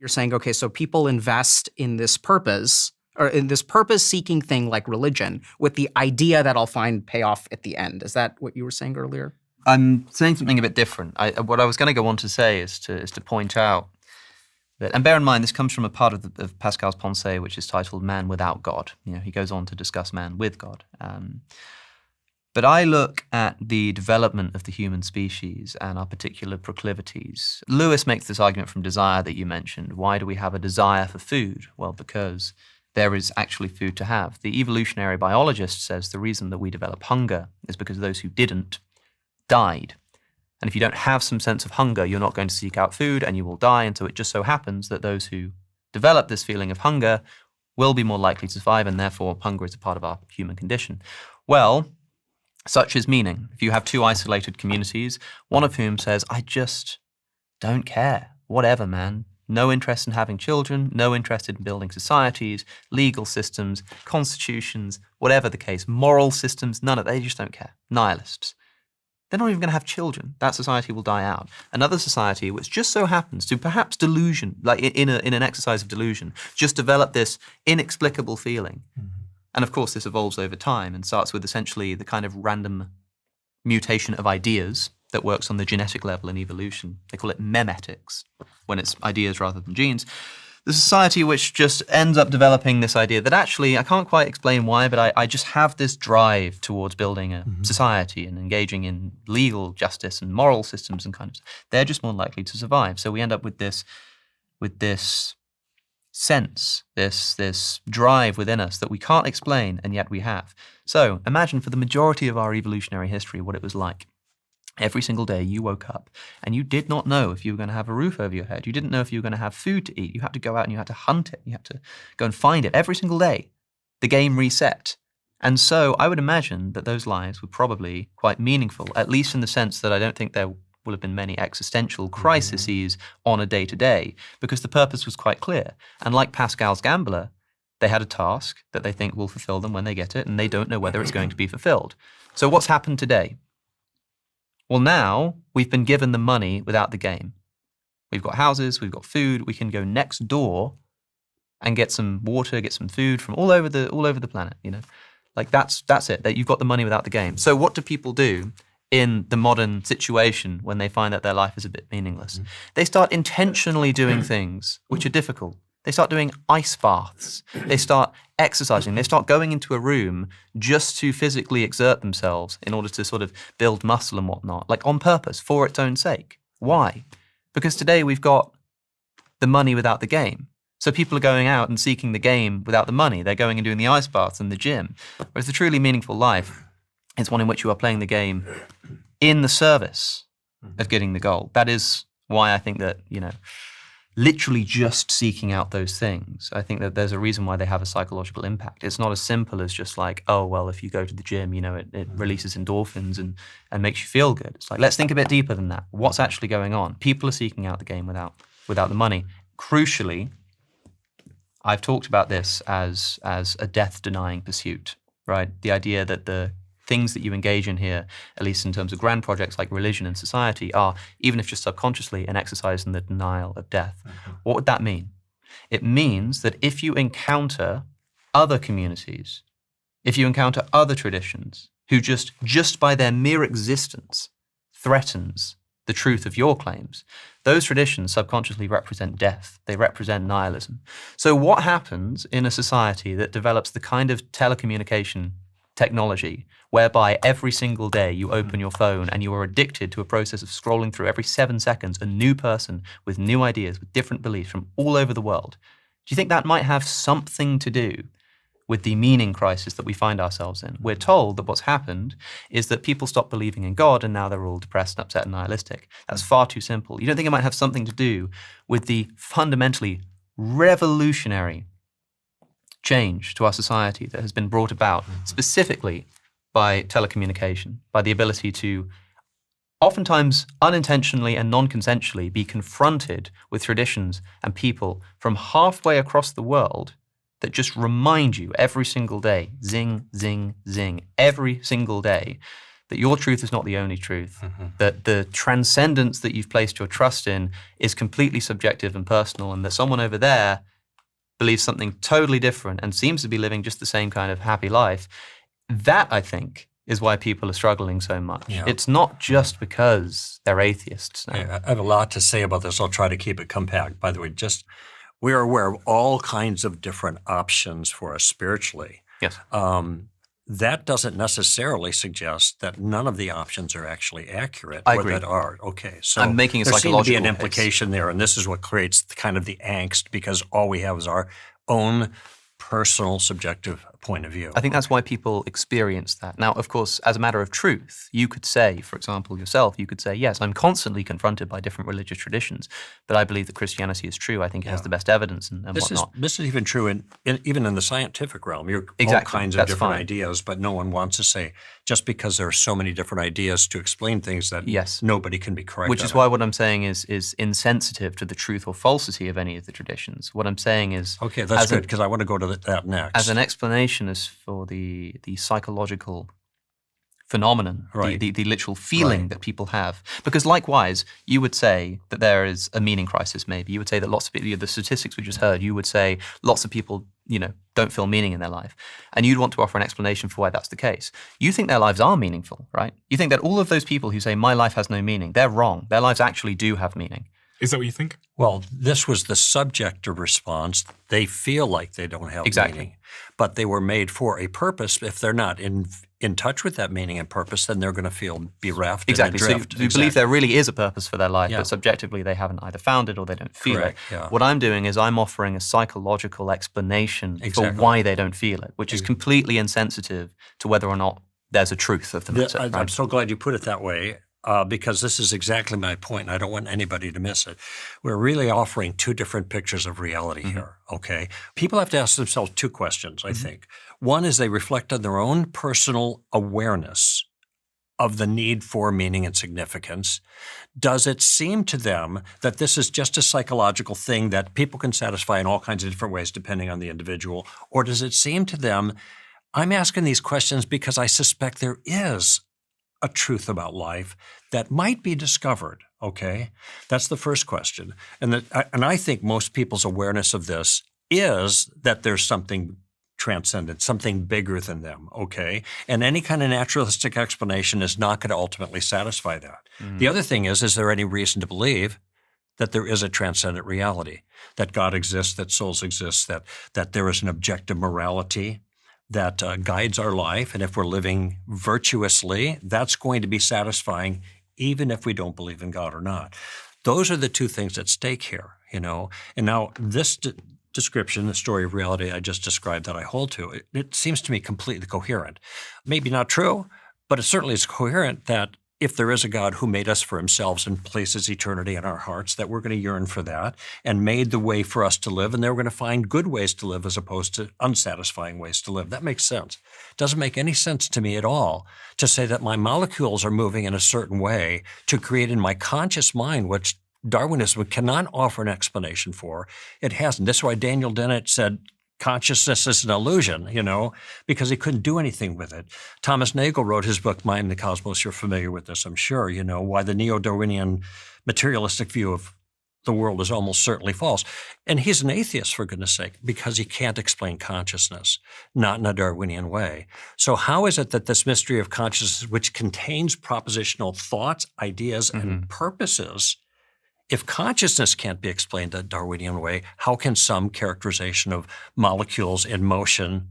You're saying, okay, so people invest in this purpose or in this purpose-seeking thing like religion with the idea that I'll find payoff at the end. Is that what you were saying earlier? I'm saying something a bit different. What I was going to go on to say is to point out that, and bear in mind, this comes from a part of Pascal's Pensée, which is titled "Man Without God." He goes on to discuss man with God. But I look at the development of the human species and our particular proclivities. Lewis makes this argument from desire that you mentioned. Why do we have a desire for food? Well, because there is actually food to have. The evolutionary biologist says the reason that we develop hunger is because those who didn't died. And if you don't have some sense of hunger, you're not going to seek out food and you will die. And so it just so happens that those who develop this feeling of hunger will be more likely to survive, and therefore hunger is a part of our human condition. Well, such is meaning. If you have two isolated communities, one of whom says, I just don't care, whatever, man. No interest in having children, no interest in building societies, legal systems, constitutions, whatever the case, moral systems, none of it. They just don't care. Nihilists. They're not even going to have children. That society will die out. Another society, which just so happens to perhaps delusion, like in an exercise of delusion, just develop this inexplicable feeling. Mm-hmm. And of course, this evolves over time and starts with essentially the kind of random mutation of ideas that works on the genetic level in evolution. They call it memetics, when it's ideas rather than genes. The society which just ends up developing this idea that actually, I can't quite explain why, but I just have this drive towards building a society and engaging in legal justice and moral systems and kind of, they're just more likely to survive. So we end up with this sense, this drive within us that we can't explain, and yet we have. So imagine for the majority of our evolutionary history what it was like. Every single day you woke up and you did not know if you were going to have a roof over your head. You didn't know if you were going to have food to eat. You had to go out and you had to hunt it. You had to go and find it. Every single day, the game reset. And so I would imagine that those lives were probably quite meaningful, at least in the sense that I don't think there will have been many existential crises on a day-to-day, because the purpose was quite clear. And like Pascal's gambler, they had a task that they think will fulfill them when they get it, and they don't know whether it's going to be fulfilled. So what's happened today? Well, now we've been given the money without the game. We've got houses, we've got food, we can go next door and get some water, get some food from all over the planet, Like that's it, that you've got the money without the game. So what do people do in the modern situation when they find that their life is a bit meaningless? They start intentionally doing things which are difficult. They start doing ice baths. They start exercising. They start going into a room just to physically exert themselves in order to sort of build muscle and whatnot, like on purpose, for its own sake. Why? Because today we've got the money without the game. So people are going out and seeking the game without the money. They're going and doing the ice baths and the gym. Whereas the truly meaningful life is one in which you are playing the game in the service of getting the goal. That is why I think that, literally just seeking out those things, I think that there's a reason why they have a psychological impact. It's not as simple as just like, oh, well, if you go to the gym, it releases endorphins and makes you feel good. It's like, let's think a bit deeper than that. What's actually going on? People are seeking out the game without the money. Crucially, I've talked about this as a death-denying pursuit, right? The idea that the things that you engage in here, at least in terms of grand projects like religion and society, are, even if just subconsciously, an exercise in the denial of death. What would that mean? It means that if you encounter other communities, if you encounter other traditions who just by their mere existence threatens the truth of your claims, those traditions subconsciously represent death. They represent nihilism. So what happens in a society that develops the kind of telecommunication technology whereby every single day you open your phone and you are addicted to a process of scrolling through every 7 seconds a new person with new ideas, with different beliefs from all over the world? Do you think that might have something to do with the meaning crisis that we find ourselves in? We're told that what's happened is that people stopped believing in God and now they're all depressed and upset and nihilistic. That's far too simple. You don't think it might have something to do with the fundamentally revolutionary change to our society that has been brought about specifically by telecommunication, by the ability to oftentimes unintentionally and non-consensually be confronted with traditions and people from halfway across the world that just remind you every single day, zing, zing, zing, every single day, that your truth is not the only truth, that the transcendence that you've placed your trust in is completely subjective and personal, and that someone over there believes something totally different and seems to be living just the same kind of happy life, that, I think, is why people are struggling so much. Yeah. It's not just because they're atheists now. I have a lot to say about this. I'll try to keep it compact. By the way, we are aware of all kinds of different options for us spiritually. Yes. That doesn't necessarily suggest that none of the options are actually accurate. I or agree. that are. Okay, so I'm making a there seems to be an psychological implication there, and this is what creates kind of the angst, because all we have is our own personal subjective point of view. I think that's why people experience that. Now, of course, as a matter of truth, you could say, for example, yourself, you could say, yes, I'm constantly confronted by different religious traditions, but I believe that Christianity is true. I think it has the best evidence and whatnot. This is even true even in the scientific realm. You're all Exactly. kinds of That's different fine. ideas, but no one wants to say, just because there are so many different ideas to explain things, that Yes. nobody can be correct. Which is why what I'm saying is insensitive to the truth or falsity of any of the traditions. What I'm saying is, Okay, that's as a- good, because I want to go to that next. as an explanation as for the psychological phenomenon, Right. the literal feeling Right. that people have. Because likewise, you would say that there is a meaning crisis maybe. You would say that lots of people, the statistics we just heard, you would say lots of people, don't feel meaning in their life. And you'd want to offer an explanation for why that's the case. You think their lives are meaningful, right? You think that all of those people who say my life has no meaning, they're wrong. Their lives actually do have meaning. Is that what you think? Well, this was the subjective response. They feel like they don't have Exactly. meaning, but they were made for a purpose. If they're not in touch with that meaning and purpose, then they're going to feel bereft Exactly. and So you adrift. believe there really is a purpose for their life, Yeah. but subjectively they haven't either found it or they don't feel Correct, it. yeah. What I'm doing is I'm offering a psychological explanation Exactly. for why they don't feel it, which is completely insensitive to whether or not there's a truth of the matter. I'm right? so glad you put it that way, because this is exactly my point, and I don't want anybody to miss it. We're really offering two different pictures of reality here, okay? People have to ask themselves two questions, I think. One is they reflect on their own personal awareness of the need for meaning and significance. Does it seem to them that this is just a psychological thing that people can satisfy in all kinds of different ways depending on the individual? Or does it seem to them, I'm asking these questions because I suspect there is a truth about life that might be discovered, okay? That's the first question. And I think most people's awareness of this is that there's something transcendent, something bigger than them, okay? And any kind of naturalistic explanation is not going to ultimately satisfy that. The other thing is there any reason to believe that there is a transcendent reality, that God exists, that souls exist, that there is an objective morality that guides our life, and if we're living virtuously, that's going to be satisfying even if we don't believe in God or not. Those are the two things at stake here, And now this description, the story of reality I just described that I hold to, it seems to me completely coherent. Maybe not true, but it certainly is coherent that if there is a God who made us for himself and places eternity in our hearts, that we're going to yearn for that and made the way for us to live, and then we're going to find good ways to live as opposed to unsatisfying ways to live. That makes sense. It doesn't make any sense to me at all to say that my molecules are moving in a certain way to create in my conscious mind, which Darwinism cannot offer an explanation for. It hasn't. That's why Daniel Dennett said, consciousness is an illusion, because he couldn't do anything with it. Thomas Nagel wrote his book, Mind and the Cosmos. You're familiar with this, I'm sure. Why the neo-Darwinian materialistic view of the world is almost certainly false. And he's an atheist, for goodness sake, because he can't explain consciousness, not in a Darwinian way. So how is it that this mystery of consciousness, which contains propositional thoughts, ideas, and purposes, if consciousness can't be explained a Darwinian way, how can some characterization of molecules in motion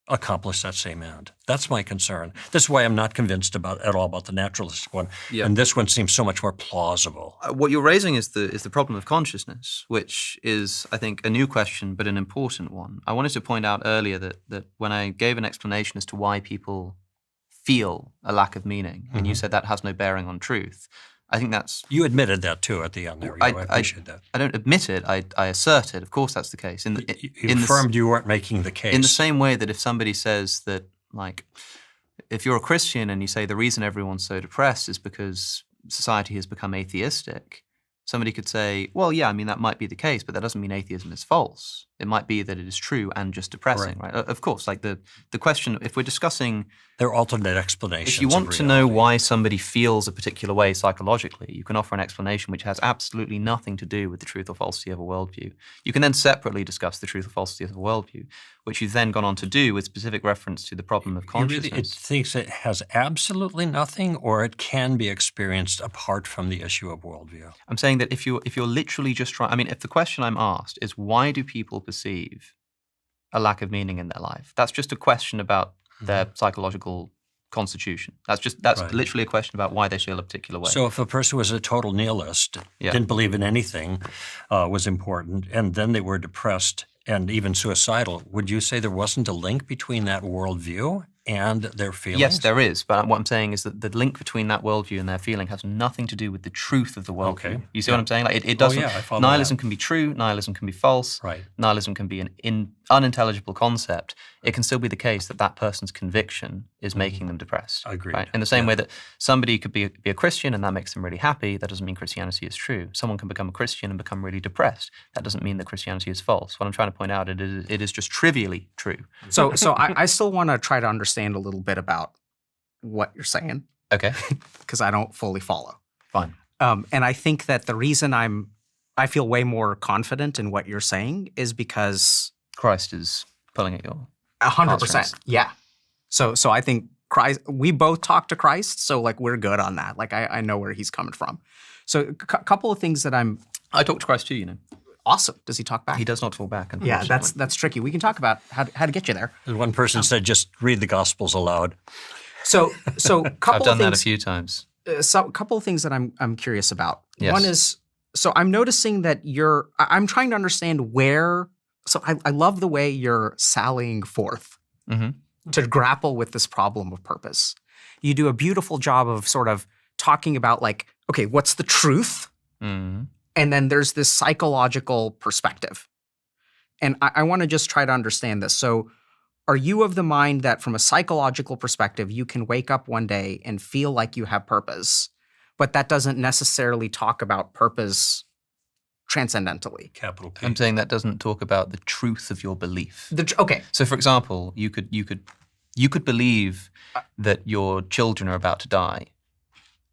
accomplish that same end? That's my concern. This is why I'm not convinced at all about the naturalistic one. Yeah. And this one seems so much more plausible. What you're raising is the problem of consciousness, which is, I think, a new question, but an important one. I wanted to point out earlier that when I gave an explanation as to why people feel a lack of meaning, and you said that has no bearing on truth, I think that's... You admitted that too at the end there. I appreciate that. I don't admit it. I assert it. Of course, that's the case. You affirmed you weren't making the case. In the same way that if somebody says that, if you're a Christian and you say the reason everyone's so depressed is because society has become atheistic, somebody could say, well, yeah, that might be the case, but that doesn't mean atheism is false. It might be that it is true and just depressing, right? Of course, like the question, if we're discussing, There are alternate explanations. if you want of to know reality. why somebody feels a particular way psychologically, you can offer an explanation which has absolutely nothing to do with the truth or falsity of a worldview. You can then separately discuss the truth or falsity of a worldview, which you've then gone on to do with specific reference to the problem of You consciousness. really, it thinks it has absolutely nothing, or it can be experienced apart from the issue of worldview. I'm saying that if you're literally just trying, I mean, if the question I'm asked is why do people perceive a lack of meaning in their life, that's just a question about their psychological constitution. That's Right. literally a question about why they feel a particular way. So if a person was a total nihilist, Yeah. didn't believe in anything was important, and then they were depressed and even suicidal, would you say there wasn't a link between that worldview and their feelings? Yes, there is. But what I'm saying is that the link between that worldview and their feeling has nothing to do with the truth of the worldview. Okay. You see what I'm saying? Like it doesn't. yeah, I follow Nihilism that. can be true. Nihilism can be false. Right. Nihilism can be an unintelligible concept. It can still be the case that that person's conviction is making them depressed. Agreed. Right? In the same way that somebody could be a Christian and that makes them really happy, that doesn't mean Christianity is true. Someone can become a Christian and become really depressed. That doesn't mean that Christianity is false. What I'm trying to point out, it is just trivially true. So I still want to try to understand a little bit about what you're saying Okay, because I don't fully follow. fine. And I think that the reason I feel way more confident in what you're saying is because Christ is pulling at your 100%, heartstrings. yeah. So I think Christ. We both talk to Christ, so like we're good on that. Like I know where he's coming from. So a couple of things that I'm I talk to Christ too, you know. awesome. Does he talk back? He does not talk back. Yeah, Unfortunately. that's tricky. We can talk about how to get you there. One person said, just read the Gospels aloud. So couple I've done of that a things. few times. So a couple of things that I'm curious about. Yes. One is, so I'm noticing that I'm trying to understand where. So I love the way you're sallying forth Mm-hmm. to grapple with this problem of purpose. You do a beautiful job of sort of talking about like, okay, what's the truth? Mm-hmm. And then there's this psychological perspective. And I want to just try to understand this. So are you of the mind that from a psychological perspective, you can wake up one day and feel like you have purpose, but that doesn't necessarily talk about purpose transcendentally? Capital P. I'm saying that doesn't talk about the truth of your belief. Okay. So, for example, you could believe that your children are about to die,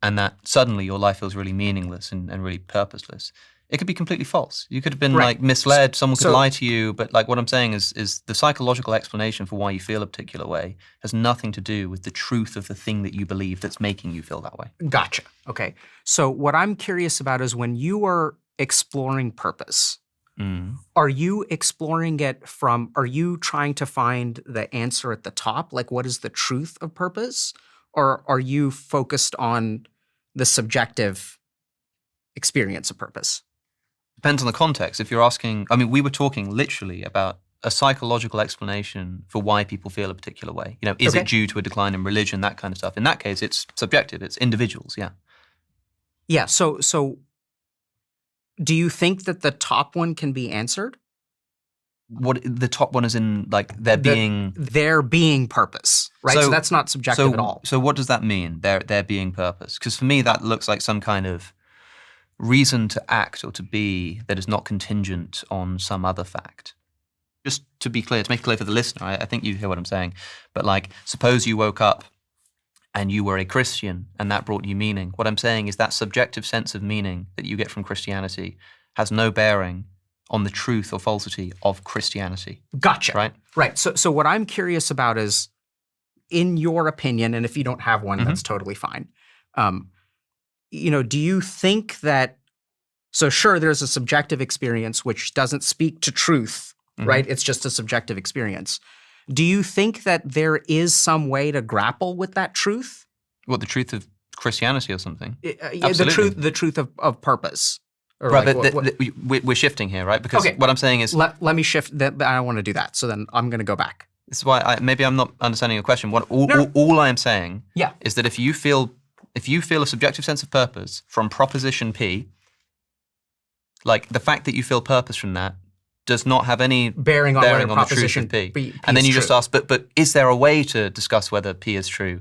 and that suddenly your life feels really meaningless and really purposeless. It could be completely false. You could have been Right. like misled. Someone could So- lie to you. But like what I'm saying is the psychological explanation for why you feel a particular way has nothing to do with the truth of the thing that you believe that's making you feel that way. Gotcha. Okay. So what I'm curious about is when you are exploring purpose, Mm. are you exploring it are you trying to find the answer at the top? Like what is the truth of purpose? Or are you focused on the subjective experience of purpose? Depends on the context. If you're asking, I mean, we were talking literally about a psychological explanation for why people feel a particular way. You know, is Okay. it due to a decline in religion, that kind of stuff? In that case, it's subjective. It's individuals, yeah. Yeah. So do you think that the top one can be answered? What the top one is in, like, there being... There being purpose, right? So, So- that's not subjective at all. So what does that mean, there being purpose? Because for me, that looks like some kind of reason to act or to be that is not contingent on some other fact. Just to be clear, to make it clear for the listener, I think you hear what I'm saying, but like, suppose you woke up and you were a Christian and that brought you meaning. What I'm saying is that subjective sense of meaning that you get from Christianity has no bearing on the truth or falsity of Christianity, Gotcha. right? Right. So what I'm curious about is, in your opinion, and if you don't have one, Mhm. that's totally fine. Do you think that? So sure, there's a subjective experience which doesn't speak to truth, Mhm. right? It's just a subjective experience. Do you think that there is some way to grapple with that truth? What, the truth of Christianity or something? The Absolutely. truth of purpose. Or Right, like but what- we're shifting here, right? Because Okay. what I'm saying is, let me shift. That I don't want to do that. So then I'm going to go back. this is why maybe I'm not understanding your question. No. All I am saying Yeah. is that if you feel a subjective sense of purpose from proposition P, like the fact that you feel purpose from that does not have any Bearing on bearing whether on the truth proposition of P. P And then is you just true. ask, but is there a way to discuss whether P is true?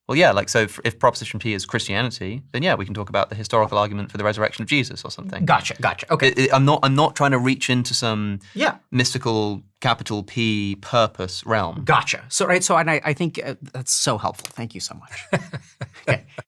Well, yeah, like, so if proposition P is Christianity, then yeah, we can talk about the historical argument for the resurrection of Jesus or something. Gotcha. Okay. I'm not trying to reach into some Yeah. mystical capital P purpose realm. Gotcha. So, right. So, and I think that's so helpful. Thank you so much. Okay.